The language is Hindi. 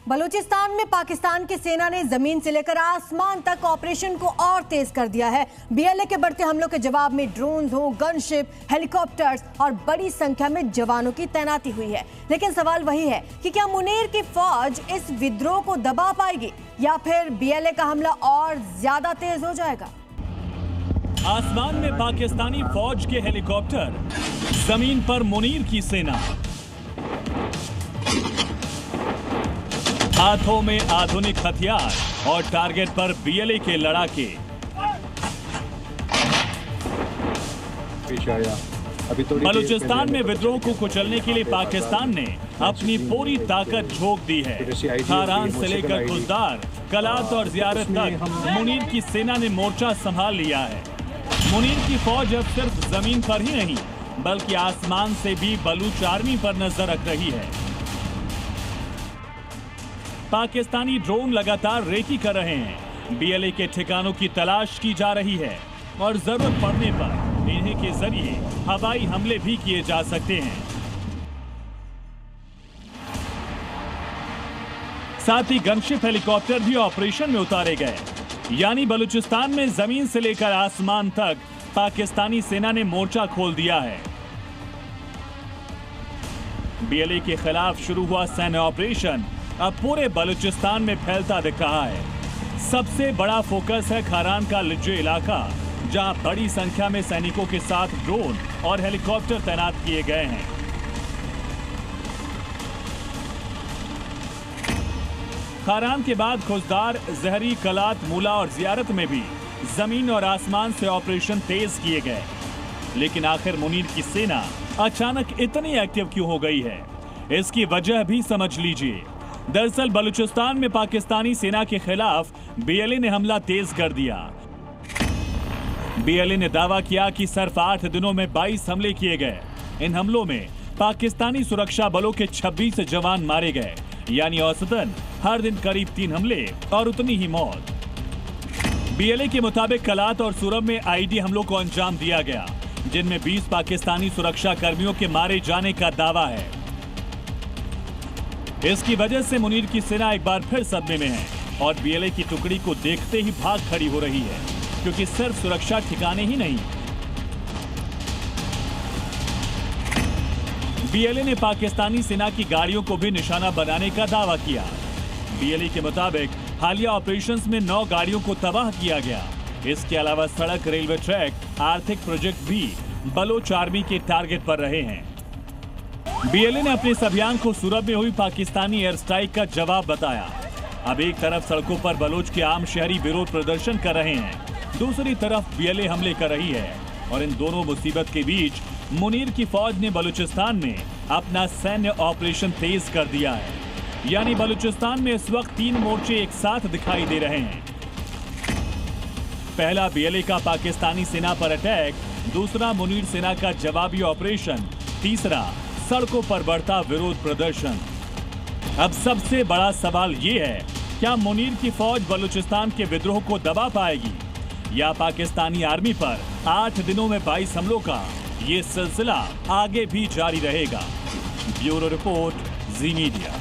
बलूचिस्तान में पाकिस्तान की सेना ने जमीन से लेकर आसमान तक ऑपरेशन को और तेज कर दिया है। बीएलए के बढ़ते हमलों के जवाब में ड्रोन हो, गनशिप, हेलीकॉप्टर्स और बड़ी संख्या में जवानों की तैनाती हुई है। लेकिन सवाल वही है कि क्या मुनीर की फौज इस विद्रोह को दबा पाएगी या फिर बीएलए का हमला और ज्यादा तेज हो जाएगा? आसमान में पाकिस्तानी फौज के हेलीकॉप्टर, जमीन पर मुनीर की सेना, हाथों में आधुनिक हथियार और टारगेट पर बीएलए के लड़ाके। बलूचिस्तान में विद्रोह को कुचलने के लिए पाकिस्तान ने अपनी पूरी ताकत झोंक दी है। खारान से लेकर खुजदार, कलात और जियारत तक मुनीर की सेना ने मोर्चा संभाल लिया है। मुनीर की फौज अब सिर्फ जमीन पर ही नहीं बल्कि आसमान से भी बलूच आर्मी पर नजर रख रही है। पाकिस्तानी ड्रोन लगातार रेकी कर रहे हैं। बीएलए के ठिकानों की तलाश की जा रही है और जरूरत पड़ने पर इन्हीं के जरिए हवाई हमले भी किए जा सकते हैं। साथ ही गनशिप हेलीकॉप्टर भी ऑपरेशन में उतारे गए। यानी बलूचिस्तान में जमीन से लेकर आसमान तक पाकिस्तानी सेना ने मोर्चा खोल दिया है। बीएलए के खिलाफ शुरू हुआ सैन्य ऑपरेशन अब पूरे बलूचिस्तान में फैलता दिख रहा है। सबसे बड़ा फोकस है खारान का लिज्जे इलाका, जहां बड़ी संख्या में सैनिकों के साथ ड्रोन और हेलीकॉप्टर तैनात किए गए हैं। खारान के बाद खुजदार, जहरी, कलात, मूला और जियारत में भी जमीन और आसमान से ऑपरेशन तेज किए गए। लेकिन आखिर मुनीर की सेना अचानक इतनी एक्टिव क्यों हो गई है, इसकी वजह भी समझ लीजिए। दरअसल बलूचिस्तान में पाकिस्तानी सेना के खिलाफ बीएलए ने हमला तेज कर दिया। बीएलए ने दावा किया कि सिर्फ 8 दिनों में 22 हमले किए गए। इन हमलों में पाकिस्तानी सुरक्षा बलों के 26 जवान मारे गए, यानी औसतन हर दिन करीब 3 हमले और उतनी ही मौत। बीएलए के मुताबिक कलात और सूरब में आईडी हमलों को अंजाम दिया गया, जिनमें 20 पाकिस्तानी सुरक्षा कर्मियों के मारे जाने का दावा है। इसकी वजह से मुनीर की सेना एक बार फिर सदमे में है और बीएलए की टुकड़ी को देखते ही भाग खड़ी हो रही है, क्योंकि सिर्फ सुरक्षा ठिकाने ही नहीं, बीएलए ने पाकिस्तानी सेना की गाड़ियों को भी निशाना बनाने का दावा किया। बीएलए के मुताबिक हालिया ऑपरेशंस में 9 गाड़ियों को तबाह किया गया। इसके अलावा सड़क, रेलवे ट्रैक, आर्थिक प्रोजेक्ट भी बलोच आर्मी के टारगेट पर रहे हैं। बीएलए ने अपने इस अभियान को सूरब में हुई पाकिस्तानी एयर स्ट्राइक का जवाब बताया। अब एक तरफ सड़कों पर बलोच के आम शहरी विरोध प्रदर्शन कर रहे हैं, दूसरी तरफ बीएलए हमले कर रही है। और इन दोनों मुसीबत के बीच मुनीर की फौज ने बलूचिस्तान में अपना सैन्य ऑपरेशन तेज कर दिया है। यानी बलूचिस्तान में इस वक्त 3 मोर्चे एक साथ दिखाई दे रहे हैं। पहला बीएलए का पाकिस्तानी सेना पर अटैक, दूसरा मुनीर सेना का जवाबी ऑपरेशन, तीसरा सड़कों पर बढ़ता विरोध प्रदर्शन। अब सबसे बड़ा सवाल ये है, क्या मुनीर की फौज बलूचिस्तान के विद्रोह को दबा पाएगी या पाकिस्तानी आर्मी पर 8 दिनों में 22 हमलों का ये सिलसिला आगे भी जारी रहेगा? ब्यूरो रिपोर्ट, जी मीडिया।